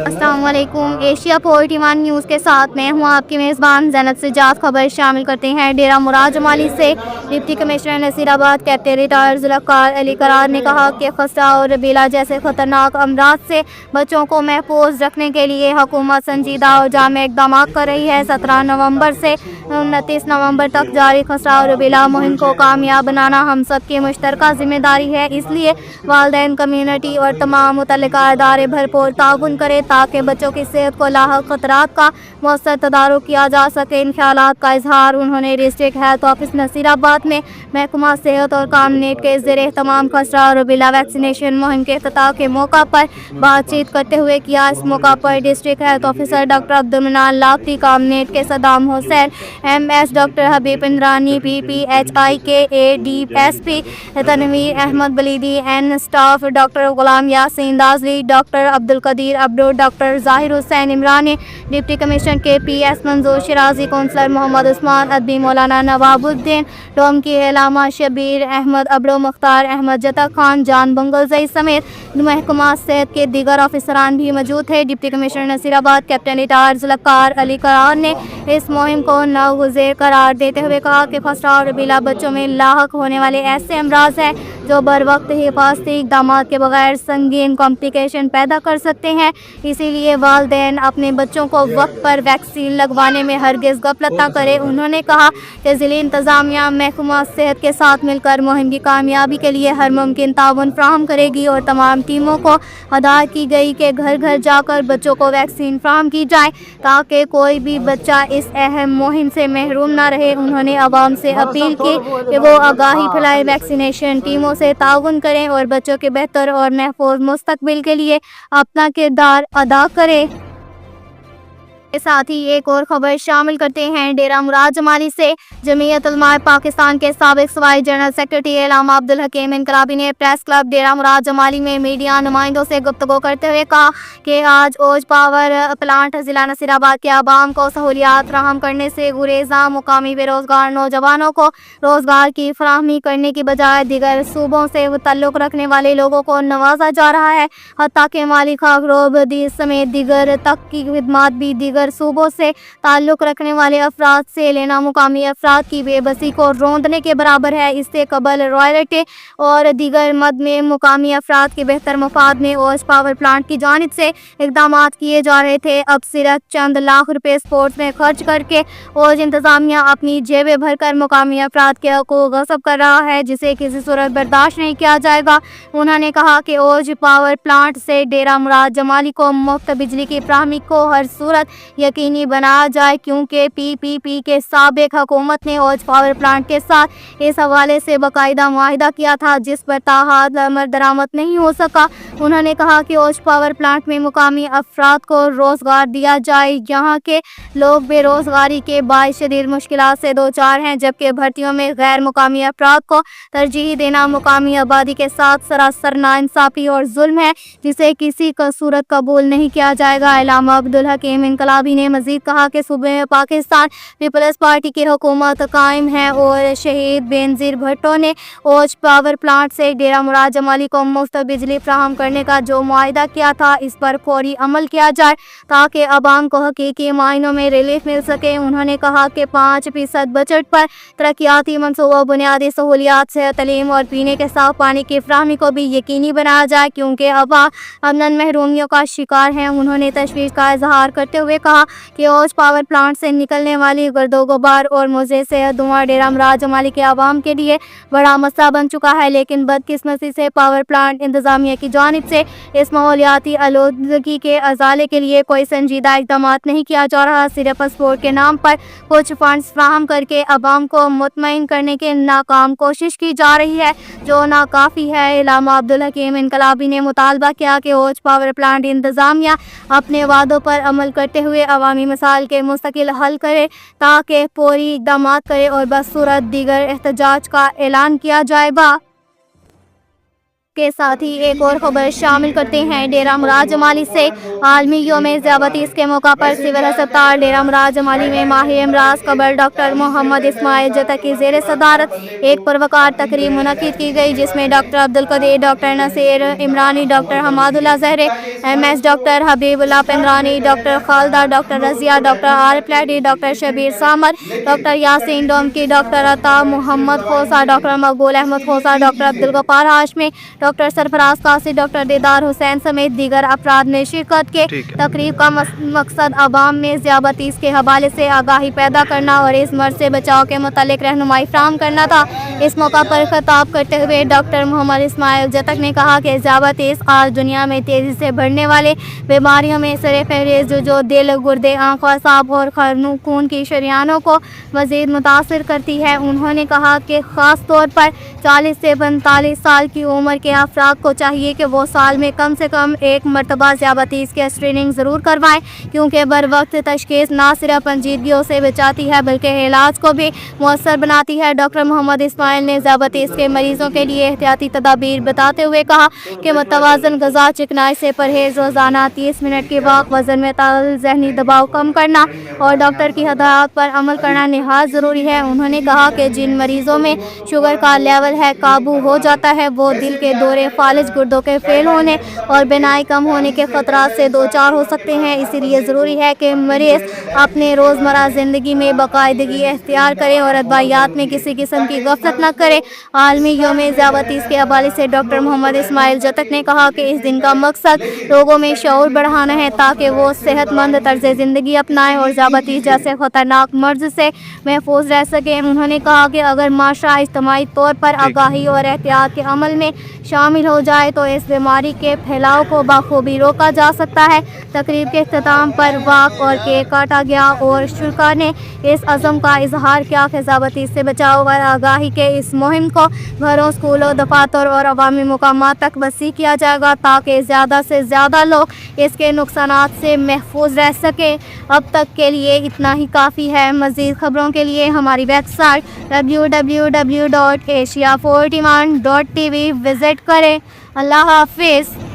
السلام علیکم۔ Asia 41 news کے ساتھ میں ہوں آپ کی میزبان زینت سجاد۔ خبر شامل کرتے ہیں۔ ڈیرہ مراد جمالی سے ڈپٹی کمشنر نصیر آباد کیپٹن ریٹائر ضلع کار علی قرار نے کہا کہ خسرہ اور ربیلا جیسے خطرناک امراض سے بچوں کو محفوظ رکھنے کے لیے حکومت سنجیدہ اور جامع اقدامات کر رہی ہے۔ 17 نومبر سے 29 نومبر تک جاری خسرہ اور ربیلا مہم کو کامیاب بنانا ہم سب کی مشترکہ ذمہ داری ہے، اس لیے والدین، کمیونٹی اور تمام متعلقہ ادارے بھرپور تعاون کریں تاکہ بچوں کی صحت کو لاحق خطرات کا مؤثر تدارک کیا جا سکے۔ ان خیالات کا اظہار انہوں نے ڈسٹرکٹ ہیلتھ آفس نصیر آباد میں محکمہ صحت اور کامنیٹ کے زیر اہتمام خسرہ اور ربیلا ویکسینیشن مہم کے افتتاح کے موقع پر بات چیت کرتے ہوئے کیا۔ اس موقع پر district health officer doctor Abdul Manan Lakhti, کامنیٹ کے Saddam Hussain M S, doctor Habib Indrani P P H I کے A D S P, Tanveer Ahmed Buledi N staff, doctor Ghulam Yasin Dazli, doctor Abdul Qadeer Abdu, doctor Zahir Hussain Umrani, deputy commissioner کے پی ایس منظور شرازی، کونسلر محمد عثمان ادبی، مولانا نواب الدین ڈوم کی علامہ شبیر احمد ابڑو، مختار احمد جتا خان، جان بنگلزئی سمیت محکمہ صحت کے دیگر افسران بھی موجود تھے۔ ڈپٹی کمشنر نصیر آباد کیپٹن ریٹائر ضلع کار علی قرار نے اس مہم کو ناگزیر قرار دیتے ہوئے کہا کہ خسرہ اور ربیلا بچوں میں لاحق ہونے والے ایسے امراض ہیں جو بروقت حفاظتی اقدامات کے بغیر سنگین کمپلیکیشن پیدا کر سکتے ہیں، اسی لیے والدین اپنے بچوں کو وقت پر ویکسین لگوانے میں ہرگز غفلت نہ کریں۔ انہوں نے کہا کہ ضلعی انتظامیہ محکمہ صحت کے ساتھ مل کر مہم کی کامیابی کے لیے ہر ممکن تعاون فراہم کرے گی اور تمام ٹیموں کو ہدایت کی گئی کہ گھر گھر جا کر بچوں کو ویکسین فراہم کی جائے تاکہ کوئی بھی بچہ اس اہم مہم سے محروم نہ رہے۔ انہوں نے عوام سے اپیل کی کہ وہ آگاہی پھیلائیں، ویکسینیشن ٹیموں سے تعاون کریں اور بچوں کے بہتر اور محفوظ مستقبل کے لیے اپنا کردار ادا کریں۔ کے ساتھ ہی ایک اور خبر شامل کرتے ہیں۔ ڈیرہ مراد جمالی سے جمعیت علماء پاکستان کے سابق صوبائی جنرل سیکرٹری علامہ عبدالحکیم انقلابی نے پریس کلب ڈیرہ مراد جمالی میں میڈیا نمائندوں سے گفتگو کرتے ہوئے کہا کہ آج اوج پاور پلانٹ ضلع نصیر آباد کے عوام کو سہولیات فراہم کرنے سے گریزاں مقامی بے روزگار نوجوانوں کو روزگار کی فراہمی کرنے کی بجائے دیگر صوبوں سے تعلق رکھنے والے لوگوں کو نوازا جا رہا ہے، حتیٰ کہ مالی خاکروب سمیت دیگر تک کی خدمات بھی دیگر صوبوں سے تعلق رکھنے والے افراد سے لینا مقامی افراد کی بے بسی کو روندنے کے برابر ہے۔ اس سے قبل رائلٹی اور دیگر مد میں مقامی افراد کے بہتر مفاد میں اوج پاور پلانٹ کی جانب سے اقدامات کیے جا رہے تھے، اب صرف چند لاکھ روپے سپورٹس میں خرچ کر کے اوج انتظامیہ اپنی جیبیں بھر کر مقامی افراد کے حقوق غصب کر رہا ہے، جسے کسی صورت برداشت نہیں کیا جائے گا۔ انہوں نے کہا کہ اوج پاور پلانٹ سے ڈیرہ مراد جمالی کو مفت بجلی کی فراہمی کو ہر صورت یقینی بنایا جائے، کیونکہ پی پی پی کے سابق حکومت نے اوج پاور پلانٹ کے ساتھ اس حوالے سے باقاعدہ معاہدہ کیا تھا جس پر تاحال عمل درآمد نہیں ہو سکا۔ انہوں نے کہا کہ اوج پاور پلانٹ میں مقامی افراد کو روزگار دیا جائے، یہاں کے لوگ بے روزگاری کے باعث شدید مشکلات سے دوچار ہیں، جبکہ بھرتیوں میں غیر مقامی افراد کو ترجیح دینا مقامی آبادی کے ساتھ سراسر ناانصافی اور ظلم ہے، جسے کسی کا صورت قبول نہیں کیا جائے گا۔ علامہ عبدالحکیم انقلابی نے مزید کہا کہ صوبے میں پاکستان پیپلز پارٹی کی حکومت قائم ہے اور شہید بینظیر بھٹو نے اوج پاور پلانٹ سے ڈیرہ مراد جمالی کو مفت بجلی فراہم کرنے کا جو معاہدہ کیا تھا اس پر فوری عمل کیا جائے تاکہ عوام کو حقیقی معنوں میں ریلیف مل سکے۔ انہوں نے کہا کہ 5% بجٹ پر ترقیاتی منصوبوں، بنیادی سہولیات، صحت، تعلیم اور پینے کے صاف پانی کی فراہمی کو بھی یقینی بنایا جائے، کیونکہ عوام امن محرومیوں کا شکار ہیں۔ انہوں نے تشویش کا اظہار کرتے ہوئے کہا کہ اوج پاور پلانٹ سے نکلنے والی گرد و غبار اور مضر صحت دھواں ڈیرہ مراد جمالی کے عوام کے لیے بڑا مسئلہ بن چکا ہے، لیکن بدقسمتی سے پاور پلانٹ انتظامیہ کی جانب سے اس ماحولیاتی آلودگی کے ازالے کے لیے کوئی سنجیدہ اقدامات نہیں کیا جا رہا، صرف اسپورٹ کے نام پر کچھ فنڈز فراہم کر کے عوام کو مطمئن کرنے کی ناکام کوشش کی جا رہی ہے جو ناکافی ہے۔ علامہ عبدالحکیم انقلابی نے مطالبہ کیا کہ اوج پاور پلانٹ انتظامیہ اپنے وعدوں پر عمل کرتے ہوئے عوامی مسائل کے مستقل حل کرے تاکہ فوری اقدامات کرے اور بصورت دیگر احتجاج کا اعلان کیا جائے گا۔ کے ساتھ ہی ایک اور خبر شامل کرتے ہیں ڈیرہ مراد جمالی سے۔ عالمی یوم ذیابیطس کے موقع پر سول ہسپتال ڈیرہ مراد جمالی میں ماہ امراض قبر ڈاکٹر محمد اسماعیل جتک کی زیر صدارت ایک پروقار تقریب منعقد کی گئی، جس میں doctor Abdul Qadeer, doctor Naseer Umrani, doctor Hammad Ullah Zehri MS، doctor Habib Ullah Pandrani, doctor Khalida, doctor Razia, doctor Arif Paliti, doctor Shabbir Samar, doctor Yasin Domki, doctor Ata Muhammad Khosa, doctor Maqbool Ahmed Khosa, doctor Abdul Ghaffar Hashmi, doctor Sarfaraz Qasid, doctor دیدار حسین سمیت دیگر افراد نے شرکت کی۔ تقریب کا مقصد عوام میں ذیابیطس کے حوالے سے آگاہی پیدا کرنا اور اس مرض سے بچاؤ کے متعلق رہنمائی فراہم کرنا تھا۔ اس موقع پر خطاب کرتے ہوئے ڈاکٹر محمد اسماعیل جتک نے کہا کہ ذیابیطس آج دنیا میں تیزی سے بڑھنے والے بیماریوں میں سر فہرست جو دل، گردے، آنکھ، اعصاب اور خون کی شریانوں کو مزید متاثر کرتی ہے۔ انہوں نے کہا کہ خاص طور پر 40 سے 45 سال کی عمر کے افراد کو چاہیے کہ وہ سال میں کم سے کم ایک مرتبہ ذیابیطس کی اسکریننگ ضرور کروائیں، کیونکہ بروقت تشخیص نہ صرف پیچیدگیوں سے بچاتی ہے بلکہ علاج کو بھی مؤثر بناتی ہے۔ ڈاکٹر محمد اسماعیل نے ذیابیطس کے مریضوں کے لیے احتیاطی تدابیر بتاتے ہوئے کہا کہ متوازن غذا، چکنائی سے پرہیز، روزانہ 30 منٹ کی واک، وزن میں تعدل، ذہنی دباؤ کم کرنا اور ڈاکٹر کی ہدایات پر عمل کرنا نہایت ضروری ہے۔ انہوں نے کہا کہ جن مریضوں میں شوگر کا لیول ہے قابو ہو جاتا ہے، وہ دل کے دورے، فالج، گردوں کے فیل ہونے اور بینائی کم ہونے کے خطرات سے دوچار ہو سکتے ہیں۔ اسی لیے ضروری ہے کہ مریض اپنے روزمرہ زندگی میں باقاعدگی اختیار کرے اور ادویات میں کسی قسم کی غفلت نہ کرے۔ عالمی یوم ذیابیطس کے حوالے سے ڈاکٹر محمد اسماعیل جتک نے کہا کہ اس دن کا مقصد لوگوں میں شعور بڑھانا ہے تاکہ وہ صحت مند طرز زندگی اپنائیں اور ذیابیطس جیسے خطرناک مرض سے محفوظ رہ سکیں۔ انہوں نے کہا کہ اگر معاشرہ اجتماعی طور پر آگاہی اور احتیاط کے عمل میں شامل ہو جائے تو اس بیماری کے پھیلاؤ کو بخوبی روکا جا سکتا ہے۔ تقریب کے اختتام پر واک اور کیک کاٹا گیا اور شرکاء نے اس عزم کا اظہار کیا کہ ذیابیطس سے بچاؤ اور آگاہی کے اس مہم کو گھروں، اسکولوں، دفاتر اور عوامی مقامات تک وسیع کیا جائے گا تاکہ زیادہ سے زیادہ لوگ اس کے نقصانات سے محفوظ رہ سکیں۔ اب تک کے لیے اتنا ہی کافی ہے۔ مزید خبروں کے لیے ہماری ویب سائٹ www.asia41.tv وزٹ کریں۔ اللہ حافظ۔